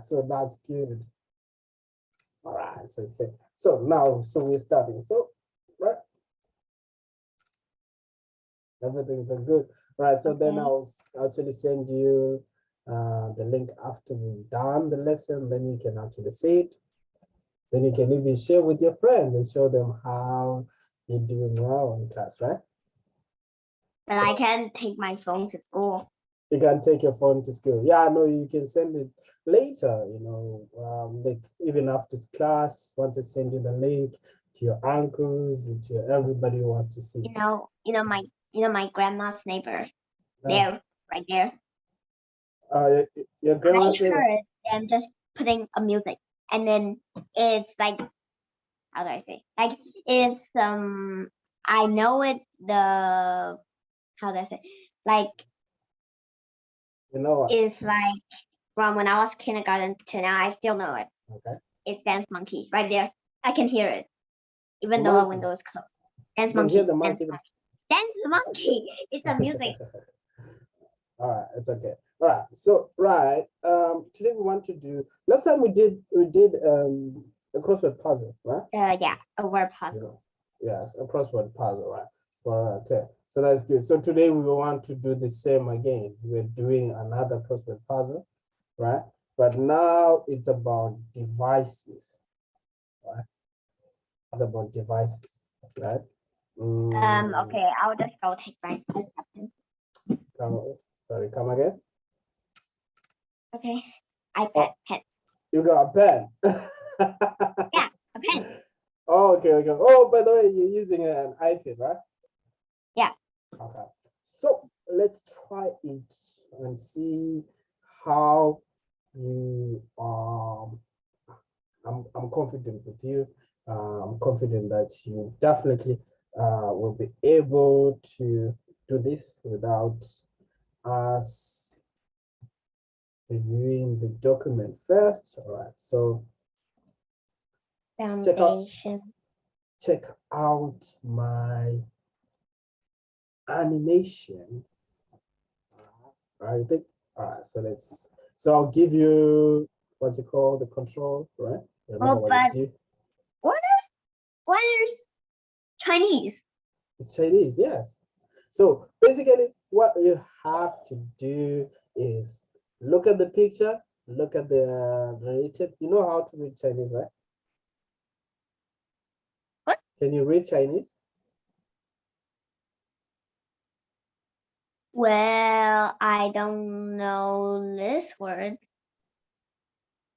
So that's good. All right. So now, so we're starting. So, right. Everything's good. All right. So then I'll actually send you the link after we've done the lesson. Then you can actually see it. Then you can even share with your friends and show them how you're doing well in class, right? But I can take my phone to school. You can take your phone to school. Yeah, no, you can send it later, you know, like even after class, once I send you the link to your uncles, to everybody who wants to see. My grandma's neighbor. There, right there. Your grandma's neighbor? I heard them just putting a music, and then it's like, how do I say? Like it's I know it how do I say? Like, you know what? It's like from when I was kindergarten to now. I still know it. Okay. It's Dance Monkey right there. I can hear it, even though the window is closed. Dance Monkey. Hear the monkey. Dance Monkey. It's a music. All right, it's okay. All right, so today we want to do. Last time we did a crossword puzzle, right? Yeah, a word puzzle. Yes, a crossword puzzle, right? Okay, so that's good. So today we want to do the same again. We're doing another crossword puzzle, right? But now it's about devices, right? It's about devices, right? Okay, I'll just go take my Come again. Okay, iPad, pen. You got a pen? Yeah, a pen. Oh, okay. Oh, by the way, you're using an iPad, right? Yeah. Okay. So let's try it and see how you I'm confident with you. I'm confident that you definitely will be able to do this without us reviewing the document first. All right. So check out my animation. I think. All right. So I'll give you what you call the control, right? What is Chinese? It's Chinese, yes. So basically, what you have to do is look at the picture, look at the related. You know how to read Chinese, right? What? Can you read Chinese? Well, I don't know this word.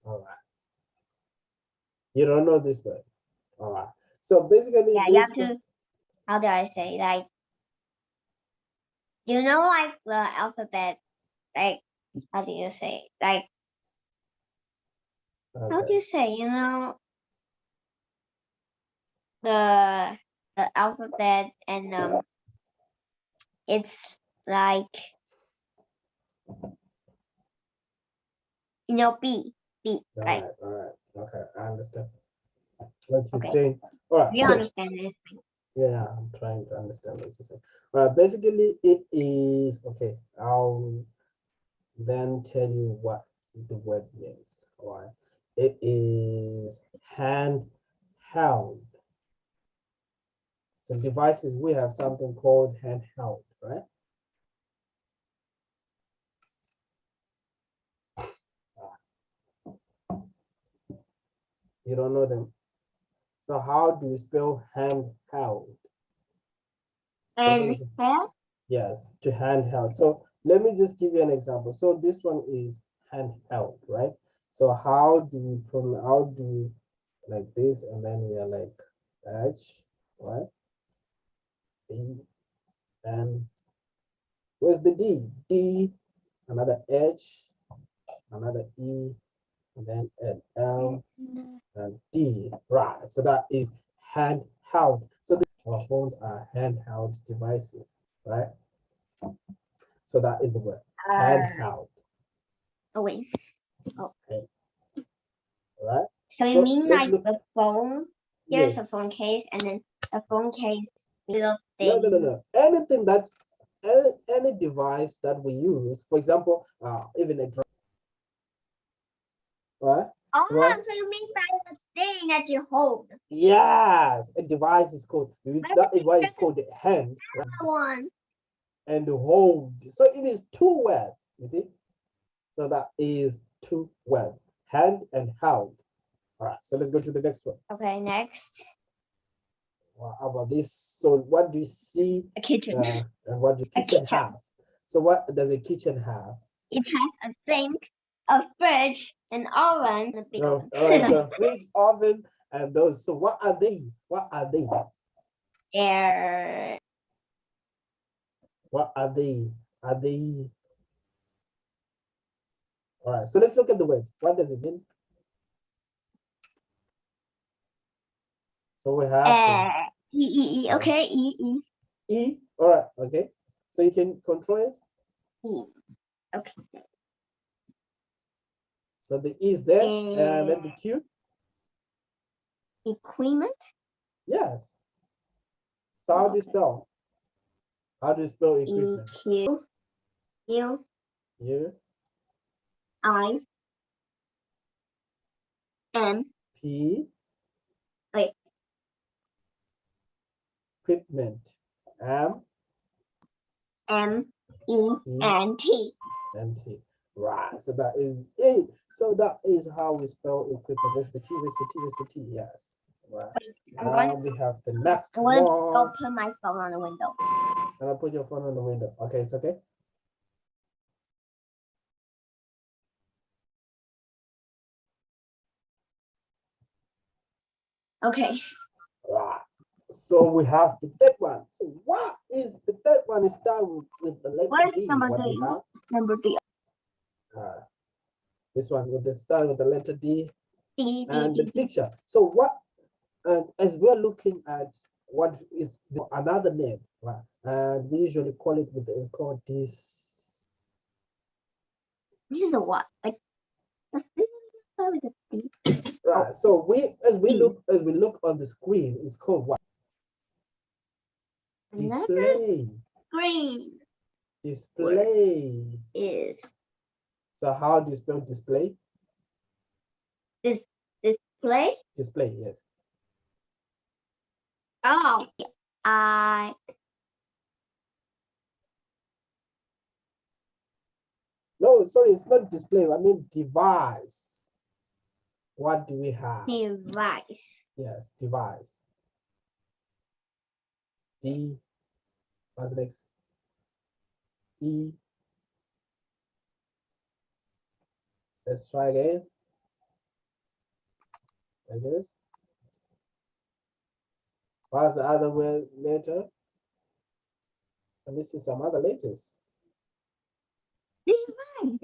All right. You don't know this word. All right. So basically, yeah, you have to. How do I say? Like, you know, like the alphabet. Like, how do you say? Like, how do you say? You know, the alphabet, and it's like, you know, B, right? All right. Okay, I understand what you're saying. All right. You understand it? Yeah, I'm trying to understand what you're saying. All right. Basically, it is okay. I'll then tell you what the word means. All right. It is handheld. So devices, we have something called handheld, right? You don't know them. So how do you spell handheld? Handheld? Yes, to handheld. So let me just give you an example. So this one is handheld, right? So how do we like this, and then we are like H, right? E, and where's the D? D, another H, another E, and then an L and D, right? So that is handheld. So our phones are handheld devices, right? So that is the word, handheld. Oh wait. Okay. All right. So you mean like the phone? Here's a phone case, and then a phone case little thing. No. Anything that any device that we use, for example, even a drone. Right? Oh, Right? so you mean by the thing that you hold? Yes, a device is called. That is why it's called the hand, right? The one. And the hold. So it is two words. You see? So that is two words, hand and hold. All right. So let's go to the next one. Okay, next. Wow, how about this? So what do you see? A kitchen. And what do A kitchen kitchen. have? So what does a kitchen have? It has a sink, a fridge, an oven, and a big No, oven. all right, so fridge, oven, and those. So what are they? What are they? Air. What are they? Are they? All right. So let's look at the word. What does it mean? So we have Okay, E. E. All right. Okay. So you can control it. E. Okay. So the E is there, and then the Q. Equipment. Yes. So how do you spell? How do you spell E equipment? Q U U I N. P. Wait. Equipment. M E N T. and T. Right. So that is it. So that is how we spell equipment. Where's the T? Where's the T? Where's the T? Yes. Right. Now we have the next I'm going to go one. put my phone on the window. And I'll put your phone on the window. Okay, it's okay. Okay. Right. So we have the third one. So what is the third one? It starts with the letter Where's D. number What do D? we have? Number D. Uh, this one with the start with the letter D D, and D, the D. picture. So what? And as we're looking at what is another name, right? And we usually call it with it's called this. This is a what? Like, this is probably the D. Right. So as we look on the screen, it's called what? Another Display. screen Display. is So how do you spell display? this display. Display, yes. Oh, I No, sorry, it's not display. I mean device. What do we have? device. Yes, device. D. What's next? E. Let's try again. I guess. What's the other word letter? Let me see some other letters. Device.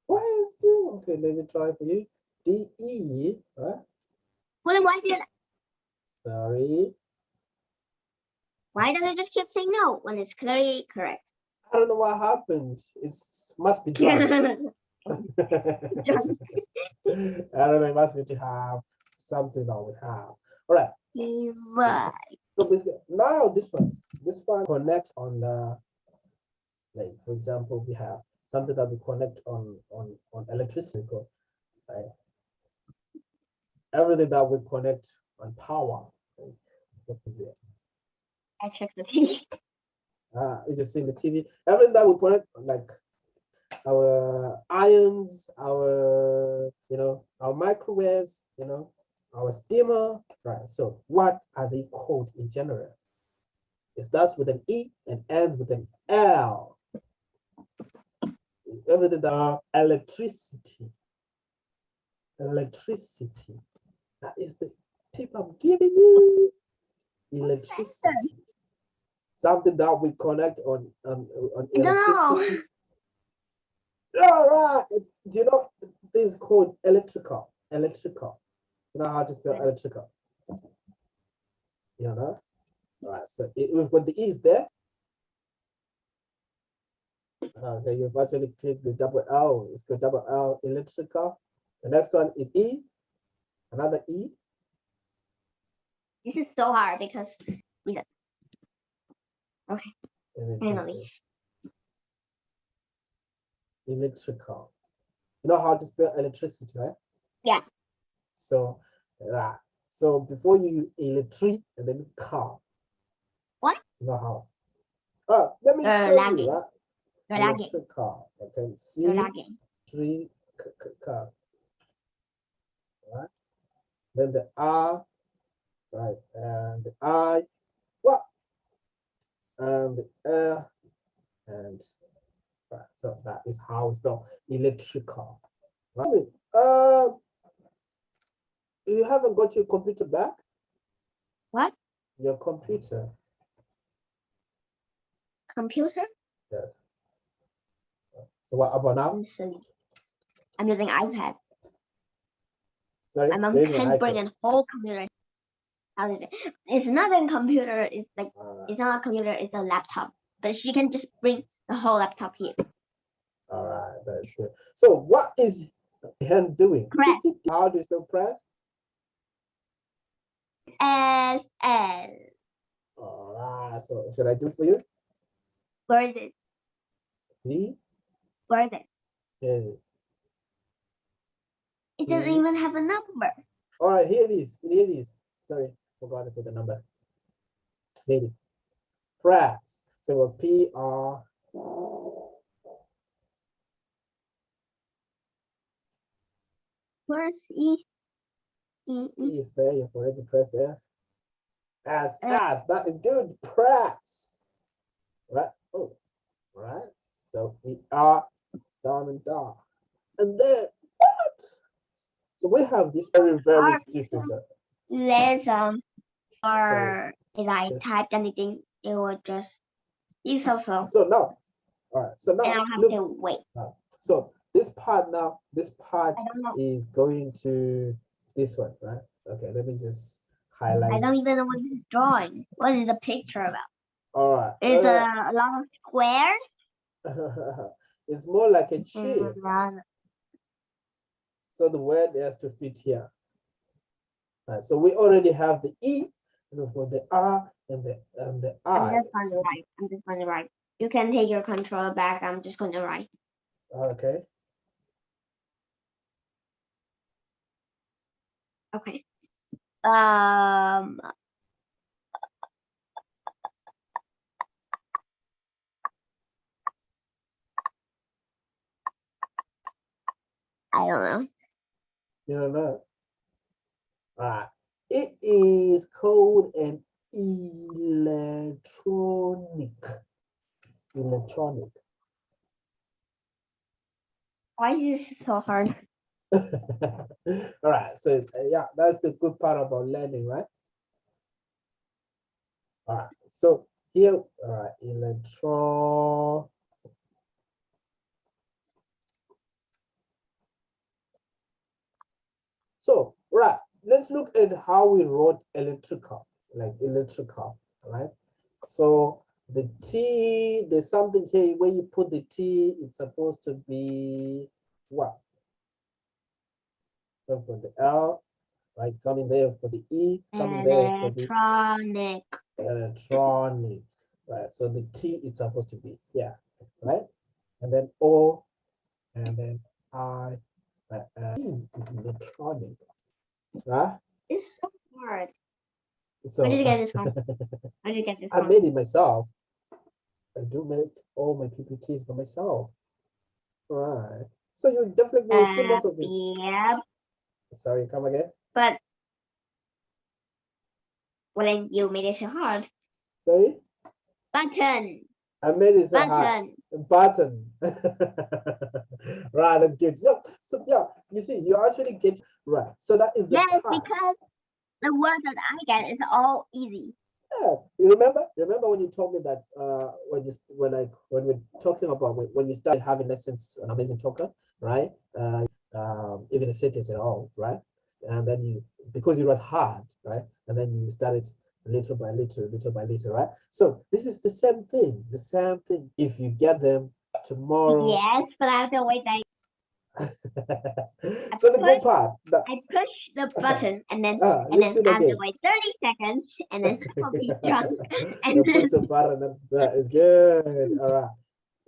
Why is it? Okay, let me try for you. D E. Right? Well, Sorry. why does it just keep saying no when it's clearly correct? I don't know what happened. It must be drunk. I don't know. It must be to have something that we have. All right. Device. So basically, now this one connects on the, like for example, we have something that we connect on electricity, right? Everything that we connect on power, right? What is it? I checked the TV. You just see the TV. Everything that we connect, like our irons, our microwaves, our steamer, right? So what are they called in general? It starts with an E and ends with an L. Everything that electricity. Electricity. That is the tip I'm giving you. Electricity. Something that we connect on electricity. All right. Do you know this is called electrical? Electrical. You know how to spell electrical? You know? All right. So we've got the E's there. Okay, you've actually clicked the double L. It's got double L, electrical. The next one is E. Another E. This is so hard because reason. Okay. Finally. Electrical. You know how to spell electricity, right? Yeah. So, right. So before you electric and then car. What? You know how? Oh, let me show Lagging. you, right? You're lagging. Electric car. Okay. You're C lagging. 3 car. Right. Then the R, right, and the I, what? And the L, and right. So that is how it's done. Electric car. Right. You haven't got your computer back? What? Your computer. Computer? Yes. So what about now? I'm silly. I'm using iPad. Sorry, My mom there's an can't bring iPad. a whole computer. How is it? It's not a computer. It's like All it's not a computer. It's a laptop. But she can just bring the whole laptop here. right, that's good. So what is hand doing? Press. How do you spell press? S L. All right. So should I do it for you? Where is it? B. Where is it? A. It doesn't B. even have a number. All right, here it is. Here it is. Sorry, forgot to put the number. Here it is. Press. So P R. Where's E? E. Is there? You've already pressed S. S. Uh, S. That is good. Press. Right. Oh. Right. So we are down and down, and then what? So we have this very difficult. Let's So if I this, type anything, it will just be so. so now, all right. So And now I'll have look. to wait. So this part now, this part I don't know. is going to this one, right? Okay. Let me just I highlight. don't even know what this drawing. What is the picture about? All right. It's a lot of squares. It's more like a and chip. a So the word has to fit here. Right. So we already have the E, and for the R and the I. I'm just going to write. I'm just going to write. You can take your control back. I'm just going to write. Okay. Okay. I don't know. You don't know. All right. It is called an electronic. Electronic. Why is this so hard? All right. So yeah, that's the good part about learning, right? All right. So here, all right, electron. So right, let's look at how we wrote electrical, like electrical, right? So the T, there's something here where you put the T, it's supposed to be what? So for the L, right? Coming there for the E, coming there for the Electronic. electronic, right? So the T is supposed to be here, right? And then O, and then I, electronic, right? It's so hard. So Where did you get this from? Where did you get this I from? made it myself. I do make all my PPTs for myself. Right. So you definitely will see most of it. Yeah. Sorry, come again. But well, you made it so hard. Sorry? Button. I made it so hard. Button. Right, that's good. So yeah, you see, you actually get right. So that is the Yes, part. because the word that I get is all easy. Yeah, you remember when you told me that when we're talking about when you started having lessons on Amazing Talker, right? Even a sentence at all, right? And then you, because it was hard, right? And then you started little by little, right? So this is the same thing, if you get them tomorrow. Yes, but I have to wait. So the good part, I push the button and then I have to wait 30 seconds and then I'll be done. And you push the button and that is good. All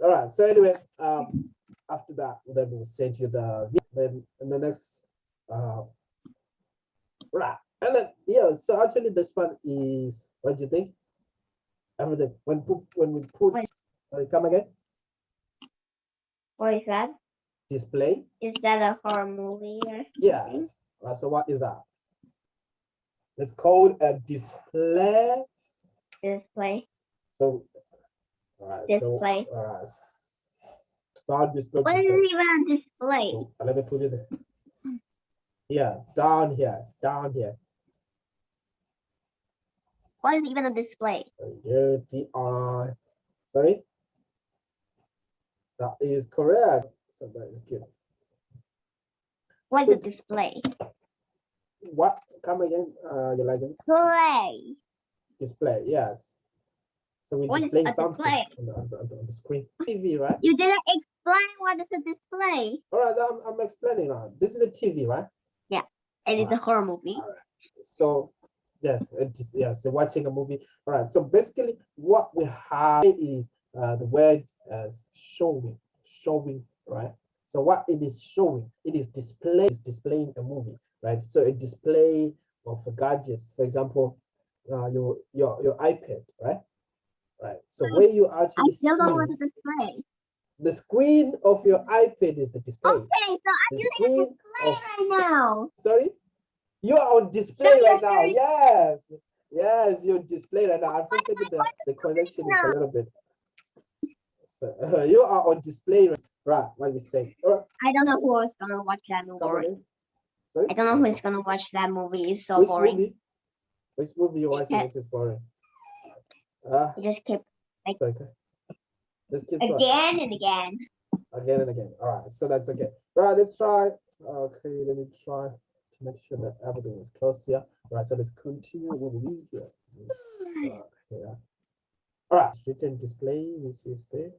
right. So anyway, after that, then we'll send you then in the next Right. And then yeah, so actually this one is what do you think? Everything when we put Wait. come again? What is that? Display. Is that a horror movie or something? Yes. Right, so what is that? It's called a display. Display. So all right, Display. so all right. So how do you spell What is display? even a display? So let me put it there. Yeah, down here, down here. What is even a display? DI. Sorry. That is correct. So that is good. What is So a display? what? Come again? You like it? Display. Display, yes. So we What is display a something display? on the screen. TV, right? You didn't explain what is a display. All right, I'm explaining now. This is a TV, right? Yeah, and it's a horror movie. All right. So yes, yes, so watching a movie. All right. So basically, what we have is the word as showing, right? So what it is showing, it is displaying a movie, right? So a display of gadgets, for example, your iPad, right? Right. So where you I actually still don't know see what a display. the screen of your iPad is the display. Okay, so I'm The using a screen display of right now. sorry, you are on display So right you're now. very- Yes, yes, you're on display right now. Unfortunately, What the connection is a now? little bit. So, you are on display right. What we say? All right. I don't know who is gonna watch that Come movie. again. Sorry. I don't know who is gonna watch that movie. It's so Which boring. movie? Which movie you watching? Okay. Which is boring? I just keep Sorry. Okay. Just keep trying. again and again. Again and again. All right. So that's okay. Right. Let's try. Okay. Let me try to make sure that everything is close here. All right. So let's continue with we here. Here. All right. Written display. This is there.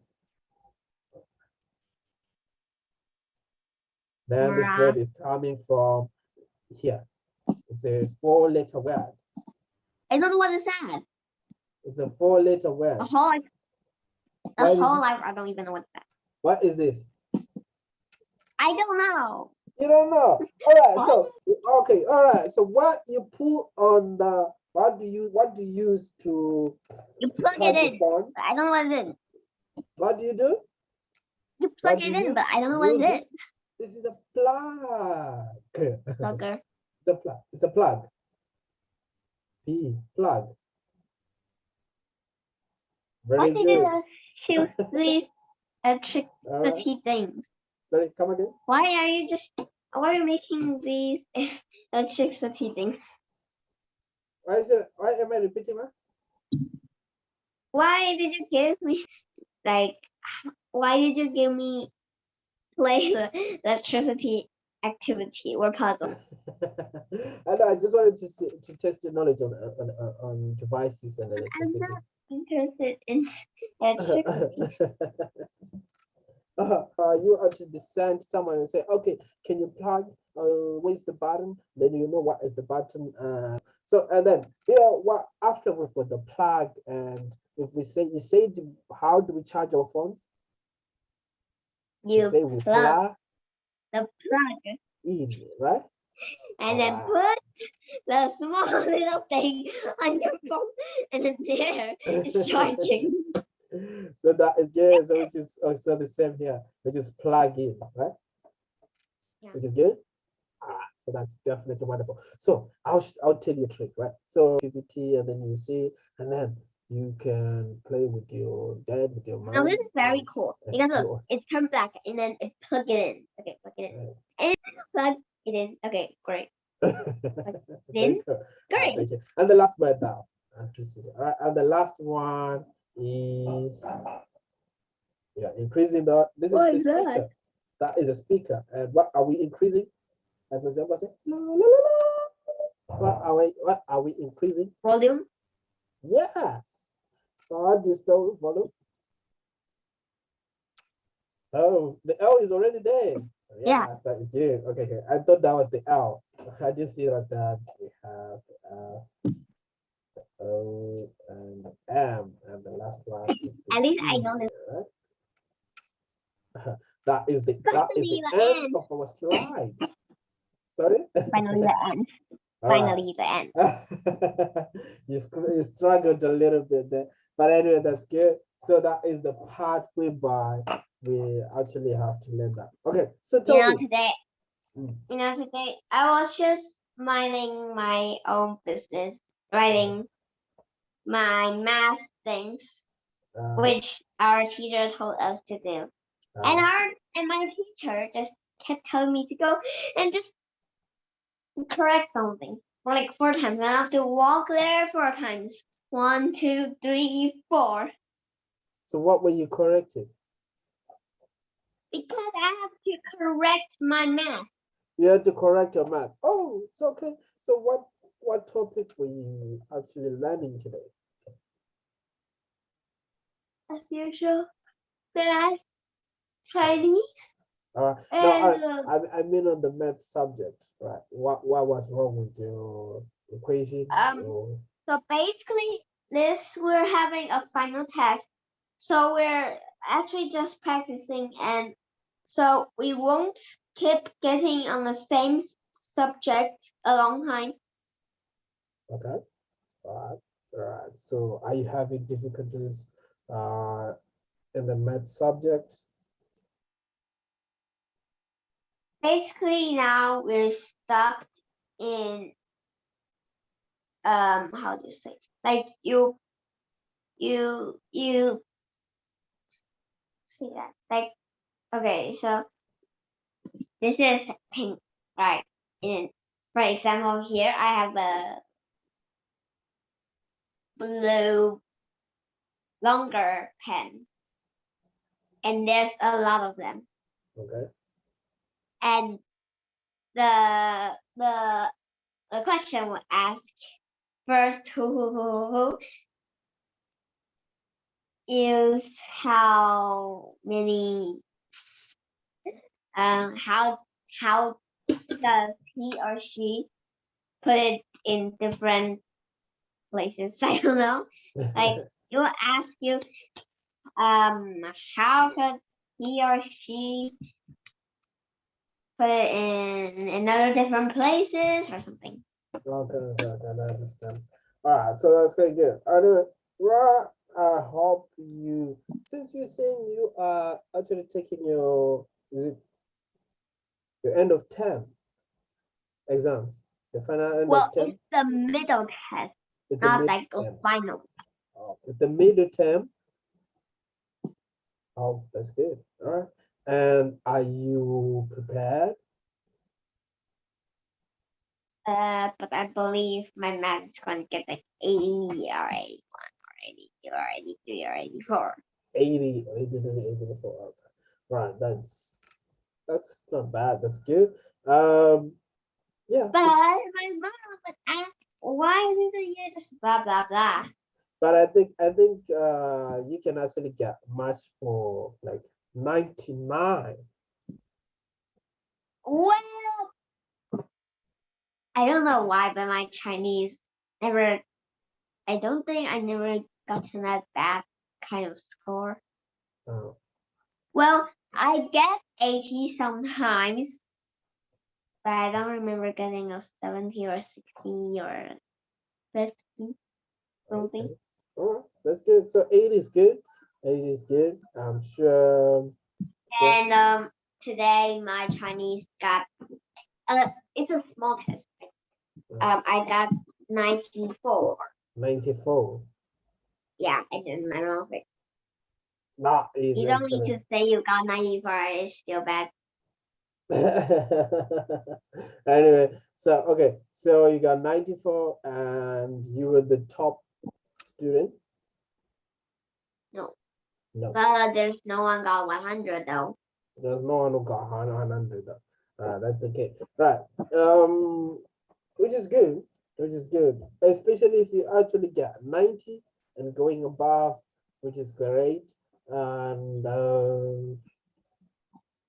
Then this word is coming from here. It's a 4-letter word. I don't know what is that. It's a 4-letter word. A whole life. Why A is whole it- life. I don't even know what's that. What is this? I don't know. You don't know. All right. What? So okay. All right. So what you put on the what do you use to You plug charge it your in. phone? But I don't know what it is. What do you do? You plug What it do you in, but use? I don't know You what it use is. this is a plug. Plugger. It's a plug. It's a plug. Plug. Why Very did good. you choose these electricity All right. things? Sorry, come again. Why are you making these electricity things? Why am I repeating that? Why did you give me like why did you give me play the electricity activity or puzzle? I know, I just wanted to test your knowledge on devices and I'm electricity. not interested in electricity. You actually send someone and say, okay, can you plug? Where's the button? Then you know what is the button. So and then what after we've got the plug, and if we say how do we charge our phones? You say we plug plug the plug in, right? and then Alright. put the small little thing on your phone and then there it's charging. So that is good. So which is also the same here, which is plug in, right? Yeah. Which is good. So that's definitely wonderful. So I'll tell you a trick, right? So activity, and then you see, and then you can play with your dad, with your mom. Now this is very cool and because your- it turns black and then it plug it in. Okay, plug it in. And plug it in. Okay, great. Very cool. Great. Thank you. And the last word now, electricity. All right, and the last one is increasing the. This What is is the that? speaker. That is a speaker. And what are we increasing? And for example, say, la, la, la, la. What are we increasing? Volume. Yes. So how do you spell volume? Oh, the L is already there. Yeah. Yes, that is good. Okay. I thought that was the L. I didn't see it as that. We have O and M, and the last one is the At least I E, know this. right? That is the Got to be end the end. of our slide. Sorry. Finally the end. All right. Finally the end. You struggled a little bit there, but anyway, that's good. So that is the part whereby we actually have to learn that. Okay, so You tell know, me. today, Mm, today I was just minding my own business, writing my math things, uh, which our teacher told us to do. And uh, our and my teacher just kept telling me to go and just correct something for like 4 times. And I have to walk there 4 times. 1, 2, 3, 4. so what were you correcting? Because I have to correct my math. You had to correct your math. Oh, it's okay. So what topic were you actually learning today? As usual. Math, Chinese, No, and I mean on the math subject, right? What was wrong with your equation? Or so basically this we're having a final test. So we're actually just practicing, and so we won't keep getting on the same subject a long time. okay, all right, all right. So are you having difficulties in the math subject? Basically now we're stopped in how do you say, like you see that, like, okay, so this is pink, right? And for example, here I have a blue longer pen, and there's a lot of them. Okay. And the the the question will ask first who is how many how does he or she put it in different places? I don't know. Like it will ask you how could he or she put it in another different places or something. Okay, I understand. All right, so that's quite good. Anyway, Ra, I hope you, since you're saying you are actually taking your, is it your end of term exams, the final end Well, of it's term? the middle test, It's a not mid like the term. final. Oh, it's the middle term. Oh, that's good. All right. And are you prepared? But I believe my math is going to get like 80 or 81 or 82 or 83 or 84. 80, 83, 84. Okay. Right, that's not bad. That's good. Yeah, But my mom would ask, why didn't you just blah, blah, blah? but I think you can actually get much for like 99. Well, I don't know why, but my Chinese never, I don't think I never gotten that kind of score. Oh, Well, I get 80 sometimes, but I don't remember getting a 70 or 60 or 50 something. okay. All right, that's good. So 8 is good. 8 is good. I'm sure. Yeah. And today my Chinese got it's a small test. I got 94. 94. Yeah, I didn't remember it. That is You don't need to excellent. say you got 94. It's still bad. Anyway, so okay, so you got 94 and you were the top student. No, No, but there's no one got 100 though. there's no one who got 100 though. That's okay. Right. Which is good. Which is good. Especially if you actually get 90 and going above, which is great. And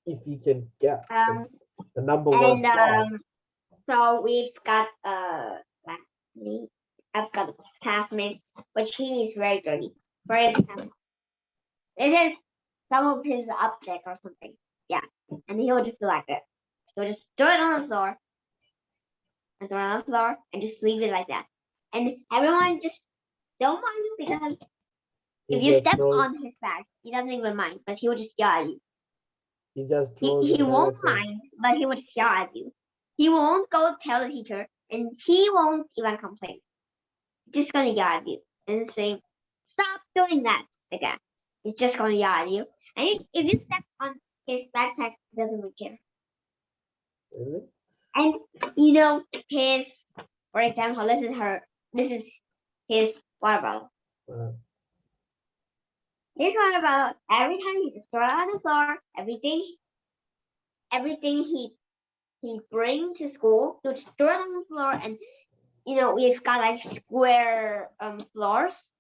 if you can get Um, the number one and spot. so we've got classmate. I've got a classmate, which he is very dirty. For example, it is some of his object or something. Yeah, and he will just do like this. He'll just throw it on the floor, and throw it on the floor and just leave it like that. And everyone just don't mind him because He if you just step throws. on his back, he doesn't even mind, but he will just yell at you. He just He, throws he it there. won't Says, mind, but he would yell at you. He won't go tell the teacher, and he won't even complain. Just gonna yell at you and say, "Stop doing that!" Like that. He's just gonna yell at you. And if you step on his backpack, he doesn't even care. really? And you know his, for example, this is his water bottle. Uh, His water bottle. Every time he just throw it on the floor, everything he bring to school, he'll just throw it on the floor. And we've got like square floors,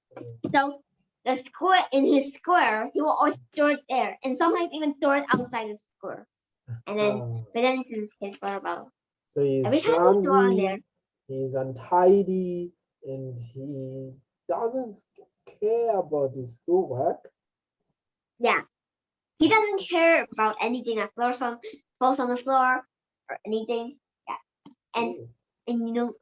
so the square in his square, he will always throw it there, and sometimes even throw it outside the square, and then uh, put it into his water bottle. so he's Every time he throw on there, clumsy, he's untidy, and he doesn't care about his schoolwork. yeah, he doesn't care about anything that falls on the floor or anything. Yeah, and Mm,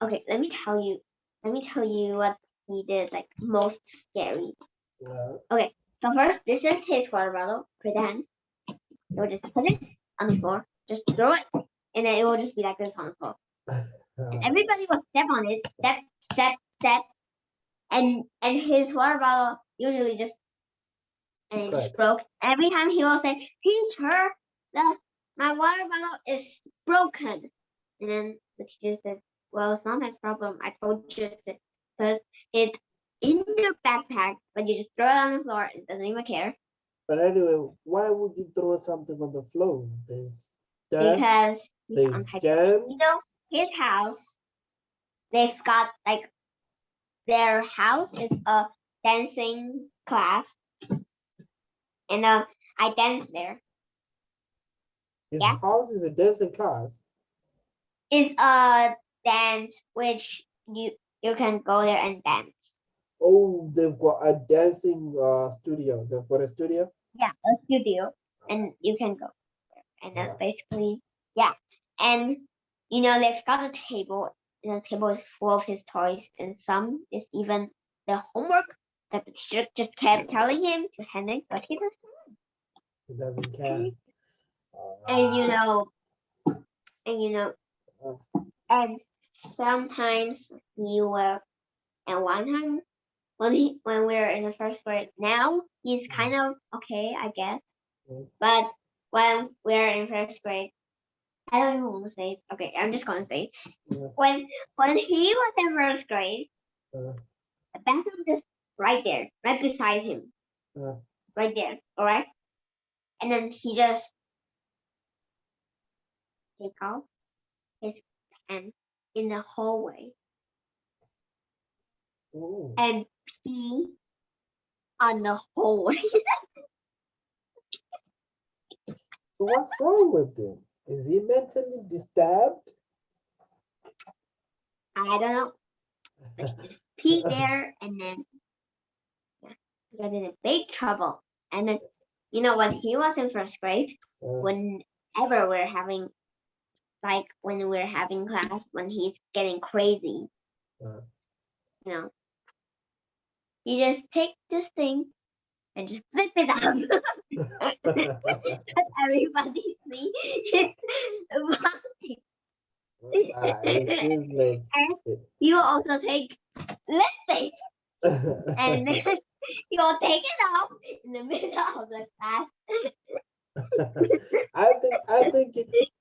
okay, let me tell you what he did like most scary. Okay, so first, this is his water bottle. Pretend you'll just put it on the floor, just throw it, and then it will just be like this on the floor. And everybody will step on it, step, and his water bottle usually just and it just Correct. broke. Every time he will say, "Teacher, my water bottle is broken," and then the teacher said, "Well, it's not my problem. I told you to, because it's in your backpack, but you just throw it on the floor. It doesn't even care But anyway, why would you throw something on the floor? There's dirt, because he's there's untidy." germs. His house, they've got like their house is a dancing class, and I dance there. His Yeah, house is a dancing class. it's a dance which you can go there and dance. Oh, they've got a dancing studio. They've got a studio. Yeah, a studio, and you can go there. And then basically, yeah, and they've got a table, and the table is full of his toys, and some is even the homework that the teacher just kept telling him to hand in, but he doesn't. He doesn't care. And and Uh, and sometimes he will. And one time when we were in the first grade, now he's kind of okay, I guess. mm, But when we're in first grade, I don't even want to say it. Okay, I'm just gonna say it. yeah, When he was in first grade, uh, the bathroom just right there, right beside him, uh, right there. All right, and then he just take off his pants in the hallway ooh. and pee on the hallway. So what's wrong with him? Is he mentally disturbed? I don't know, but he just pee there, and then he got in a big trouble. And then when he was in first grade, whenever we're having when we're having class, when he's getting crazy, uh, you know, you just take this thing and just flip it up. Let everybody see his body. it seems like And you also take lipstick and then you'll take it off in the middle of the class.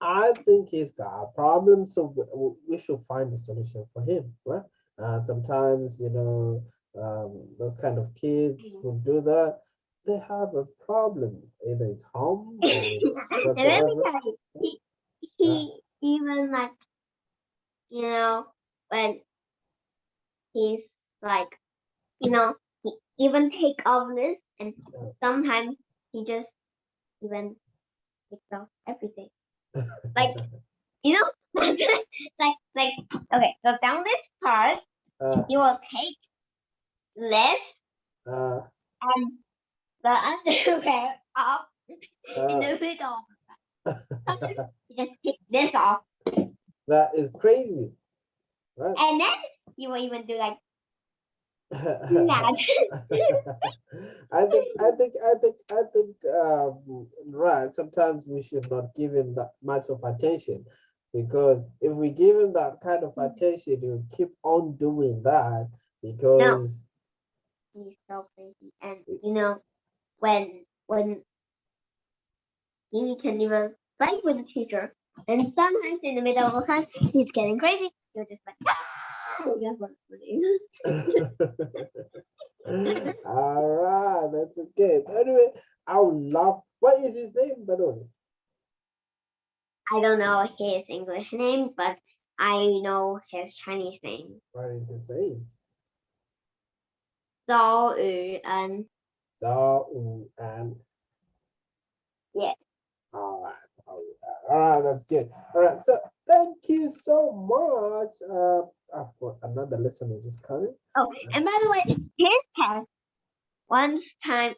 I think he's got a problem. So we should find a solution for him, right? Sometimes those kind of kids who do that, they have a problem. Either it's home or it's And let me whatsoever. tell you, Uh, he even like when he's like he even take off this, and sometimes he just even takes off everything. Like like okay, so down this part uh, you will take this uh, and the underwear off in uh, the middle. Sometimes you just take this off That is crazy, right? And then you will even do like that. Right. Sometimes we should not give him that much of attention, because if we give him that kind of attention, he'll keep on doing that No, because he's so crazy. And you know, when he can even fight with the teacher, and sometimes in the middle of a class, he's getting crazy. You're just like, that's what all right, that's okay. Anyway, I would love. What is his name, by the way? I don't know his English name, but I know his Chinese name. What is his name? Zhao Yuan. Zhao and Yeah. all right. All right, that's good. All right, so thank you so much. I've got another lesson which is coming. Oh, and by the way, his test. Once time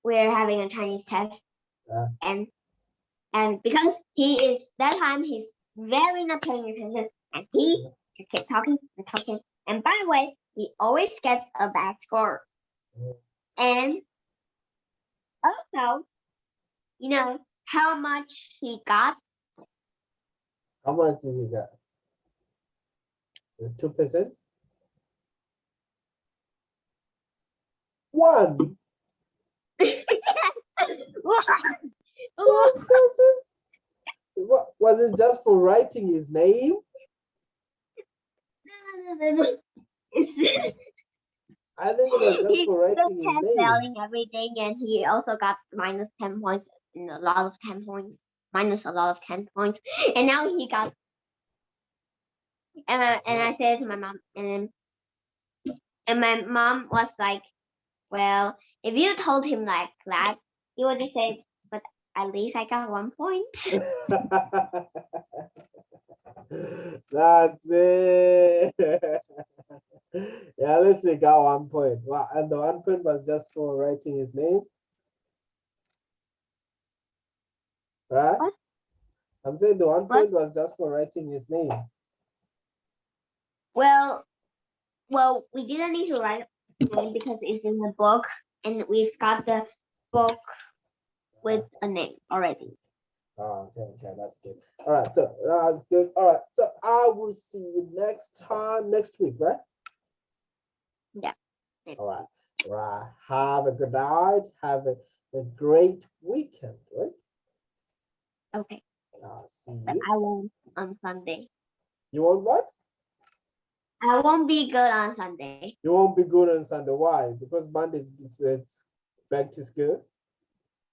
we're having a Chinese test, Uh, and because he is that time he's very not paying attention, and he just kept talking and talking. And by the way, he always gets a bad score. And also, you know how much he got? how much did he get? 2%? 1%? What was it, just for writing his name? I think it was just He for still writing his kept name. failing everything, and he also got minus 10 points and a lot of 10 points, minus a lot of 10 points. And now he got, and I said to my mom, and my mom was like, well, if you told him like that, he would just say, but at least I got 1 point. That's it. Yeah, let's say got 1 point. Wow, and the 1 point was just for writing his name, right? What? I'm saying the 1 point What? was just for writing his name. Well, we didn't need to write a name because it's in the book, and we've got the book with a name already. Oh, okay, that's good. All right, so that's good. All right, so I will see you next time, next week, right? Yeah. All right, right. Have a good night. Have a great weekend, right? Okay. See But you. I won't on Sunday. You want what? I won't be good on Sunday. You won't be good on Sunday. Why? Because Monday it's back to school.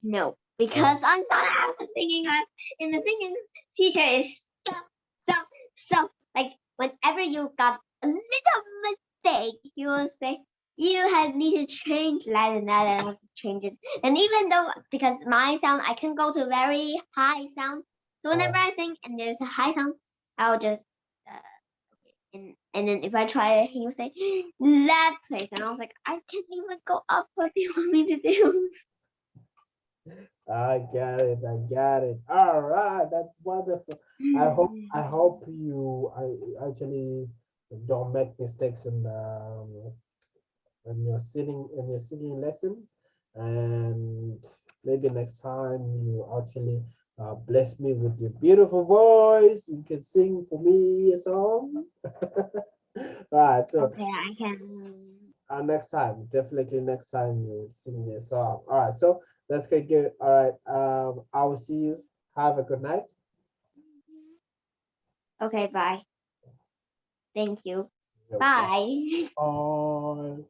No, because on Sunday I was singing class, and the singing teacher is so like whenever you got a little mistake, he will say you need to change that and that and I have to change it. And even though because my sound I can go to very high sound, so whenever I sing and there's a high sound, I'll just and then if I try it, he would say that place, and I was like, I can't even go up. What do you want me to do? I got it. I got it. All right, that's wonderful. I hope you I actually don't make mistakes in your singing lessons, and maybe next time you actually bless me with your beautiful voice. You can sing for me a song. Right. So Okay, I can. next time, definitely next time you sing me a song. All right. So let's get good. All right. I will see you. Have a good night. Okay, bye. Thank you. You're welcome. Bye. Bye.